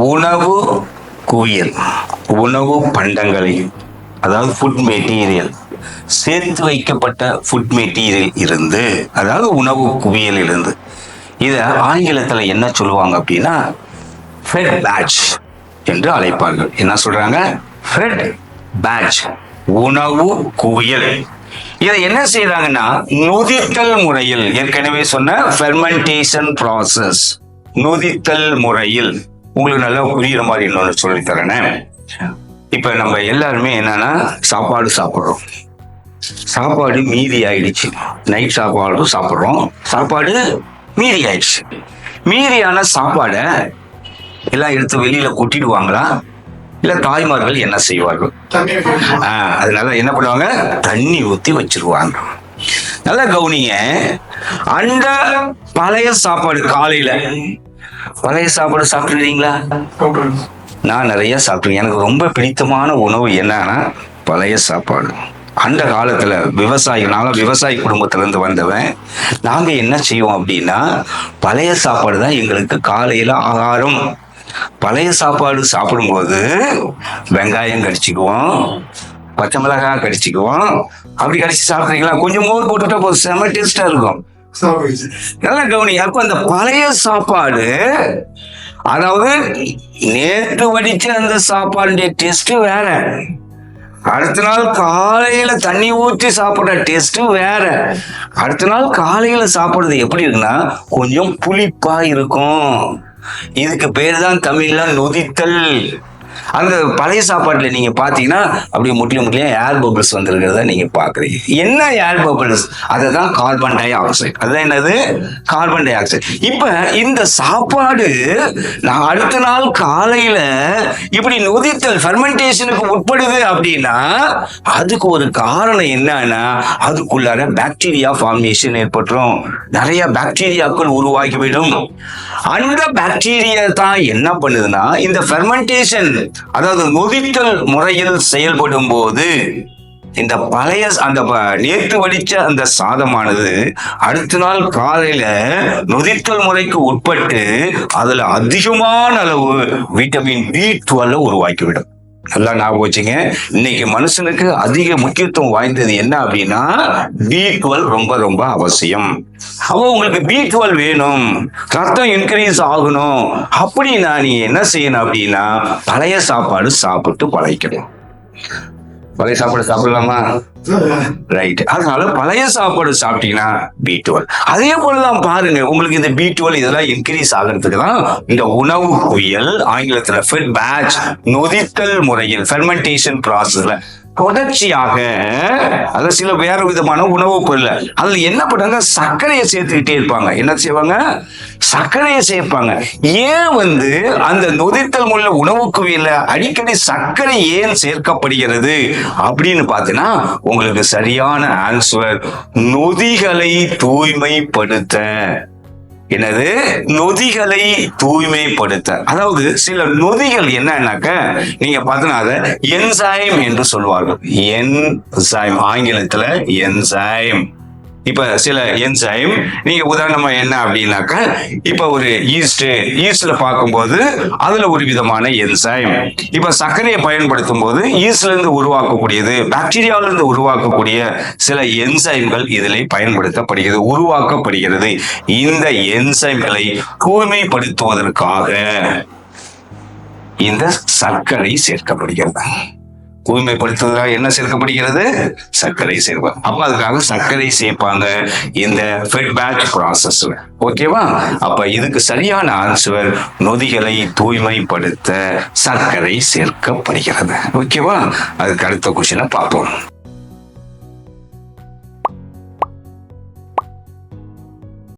உணவு குவியல், உணவு பண்டங்களை, அதாவது ஃபுட் மெட்டீரியல், சேர்த்து வைக்கப்பட்ட ஃபுட் மெட்டீரியல் இருந்து, அதாவது உணவு குவியல் இருந்து, இதை ஆங்கிலத்தில் என்ன சொல்லுவாங்க அப்படின்னா ஃபெட் பேட்ச் என்று அழைப்பார்கள். என்ன சொல்றாங்க? ஃபெட் பேட்ச், உணவு குவியல். இதை என்ன செய்யறாங்கன்னா நொதித்தல் முறையில், ஏற்கனவே சொன்ன ஃபெர்மெண்டேஷன் ப்ராசஸ், நொதித்தல் முறையில். உங்களுக்கு நல்லா புரியுற மாதிரி இன்னொன்று சொல்லித்தரேனே. இப்ப நம்ம எல்லாருமே என்னன்னா சாப்பாடு சாப்பிட்றோம், சாப்பாடு மீதி ஆயிடுச்சு, நைட் சாப்பாடு சாப்பிட்றோம், சாப்பாடு மீதி ஆயிடுச்சு. மீதியான சாப்பாடை எல்லாம் எடுத்து வெளியில கொட்டிடுவாங்களா, இல்ல தாய்மார்கள் என்ன செய்வார்கள்? அதனால என்ன பண்ணுவாங்க? தண்ணி ஊத்தி வச்சிருவாங்க. நல்லா கவனிங்க. அந்த பழைய சாப்பாடு, காலையில பழைய சாப்பாடு சாப்பிட்டுருக்கீங்களா? நான் நிறைய சாப்பிட்டுருக்கேன். எனக்கு ரொம்ப பிடித்தமான உணவு என்னன்னா பழைய சாப்பாடு. அந்த காலத்துல நாங்க விவசாய குடும்பத்துல இருந்து வந்தவன். நாங்க என்ன செய்வோம் அப்படின்னா பழைய சாப்பாடு தான் எங்களுக்கு காலையில ஆகாரம். பழைய சாப்பாடு சாப்பிடும்போது வெங்காயம் கடிச்சிக்குவோம், பச்சை மிளகாய் கடிச்சிக்குவோம். அப்படி கடிச்சு சாப்பிட்றீங்களா? கொஞ்சம் மோர் போட்டுட்டா போதும், செம்ம டேஸ்டா இருக்கும். நல்லா கவனி. அப்ப அந்த பழைய சாப்பாடு, அதாவது நேற்று வடிச்ச அந்த சாப்பாடுடைய டேஸ்ட் வேற, அடுத்த நாள் காலையில தண்ணி ஊற்றி சாப்பிட்ற டேஸ்ட் வேற. அடுத்த நாள் காலையில சாப்பிடுறது எப்படி இருக்குன்னா கொஞ்சம் புளிப்பா இருக்கும். இதுக்கு பேர் தான் தமிழ்ல நொதித்தல். அந்த பழைய சாப்பாட்டுல நீங்க பாத்தீங்கன்னா அப்படியே முட்டில ஏர் பபிள்ஸ் வந்திருக்கிறத நீங்க பாக்குறீங்க. என்ன ஏர் பபிள்ஸ்? அதுதான் கார்பன் டை ஆக்சைடு. அதுதான் என்னது? Carbon di oxide. இப்ப இந்த சாப்பாடு நான் அடுத்த நாள் காலையில இப்படி நொதித்தல் ஃபெர்மெண்டேஷனுக்கு உட்படுது அப்படின்னா அதுக்கு ஒரு காரணம் என்னன்னா அதுக்குள்ளார பாக்டீரியா ஃபார்மேஷன் ஏற்பட்டுரும், நிறைய பாக்டீரியாக்கள் உருவாகிவிடும். அந்த பாக்டீரியா தான் என்ன பண்ணுதுன்னா இந்த ஃபெர்மெண்டேஷன், அதாவது நொதித்தல் முறையில் செயல்படும் போது இந்த பழைய அந்த நேற்று வடிச்ச அந்த சாதமானது அடுத்த நாள் காலையில நொதித்தல் முறைக்கு உட்பட்டு அதுல அதிகமான அளவு விட்டமின் B12 உருவாக்கிவிடும். நல்லா ஞாபகம் வச்சுங்க. இன்னைக்கு மனுஷனுக்கு அதிக முக்கியத்துவம் வாய்ந்தது என்ன அப்படின்னா B12 ரொம்ப ரொம்ப அவசியம். அப்போ உங்களுக்கு B12 வேணும், ரத்தம் இன்க்ரீஸ் ஆகணும் அப்படின்னா நீங்க என்ன செய்யணும் அப்படின்னா பழைய சாப்பாடு சாப்பிட்டு பழகிக்கணும். பழைய சாப்பாடு சாப்பிடலாமா? ரைட். அதனால பழைய சாப்பாடு சாப்பிட்டீங்கன்னா B12. அதே போலதான் பாருங்க, உங்களுக்கு இந்த B12 இதெல்லாம் இன்க்ரீஸ் ஆகிறதுக்கு தான் இந்த உணவு குவியல், ஆங்கிலத்துல ஃபெட் பேட்ச், நொதித்தல் முறையில் ஃபெர்மெண்டேஷன் ப்ராசஸ்ல தொடர்ச்சியாக அது சில வேற விதமான உணவு பொருள் அதுல என்ன பண்ணாங்க சர்க்கரையை சேர்த்துக்கிட்டே இருப்பாங்க. என்ன செய்வாங்க? சர்க்கரையை சேர்ப்பாங்க. ஏன் அந்த நொதித்தல் முறையில் உணவு குவியல்ல அடிக்கடி சர்க்கரை ஏன் சேர்க்கப்படுகிறது அப்படின்னு பார்த்தீங்கன்னா உங்களுக்கு சரியான ஆன்சர் நொதிகளை தூய்மைப்படுத்த. என்னது? நொதிகளை தூய்மைப்படுத்த. அதாவது சில நொதிகள் என்னன்னாக்க நீங்க பார்த்தீங்கன்னா அதை என்சைம் என்று சொல்வார்கள். என்சைம், ஆங்கிலத்துல என்சைம். இப்ப சில என்சைம் நீங்க உதாரணமா என்ன அப்படின்னாக்க இப்ப ஒரு ஈஸ்ட்ல பார்க்கும்போது அதுல ஒரு விதமான என்சைம். இப்ப சர்க்கரையை பயன்படுத்தும் போது ஈஸ்ட்ல இருந்து உருவாக்கக்கூடியது, பாக்டீரியாவில இருந்து உருவாக்கக்கூடிய சில என்சைம்கள் இதில் பயன்படுத்தப்படுகிறது, உருவாக்கப்படுகிறது. இந்த என்சைம்களை தூய்மைப்படுத்துவதற்காக இந்த சர்க்கரை சேர்க்கப்படுகிறது. தூய்மைப்படுத்துவதாக என்ன சேர்க்கப்படுகிறது? சர்க்கரை சேர்ப்பாங்க. அப்ப அதுக்காக சர்க்கரை சேர்ப்பாங்க இந்த ஃபெட் பேட்ச் ப்ராசஸ்ல. ஓகேவா? அப்ப இதுக்கு சரியான ஆன்சர் நொதிகளை தூய்மைப்படுத்த சர்க்கரை சேர்க்கப்படுகிறது. ஓகேவா? அதுக்கு அடுத்த கொஸ்டினை பார்ப்போம்.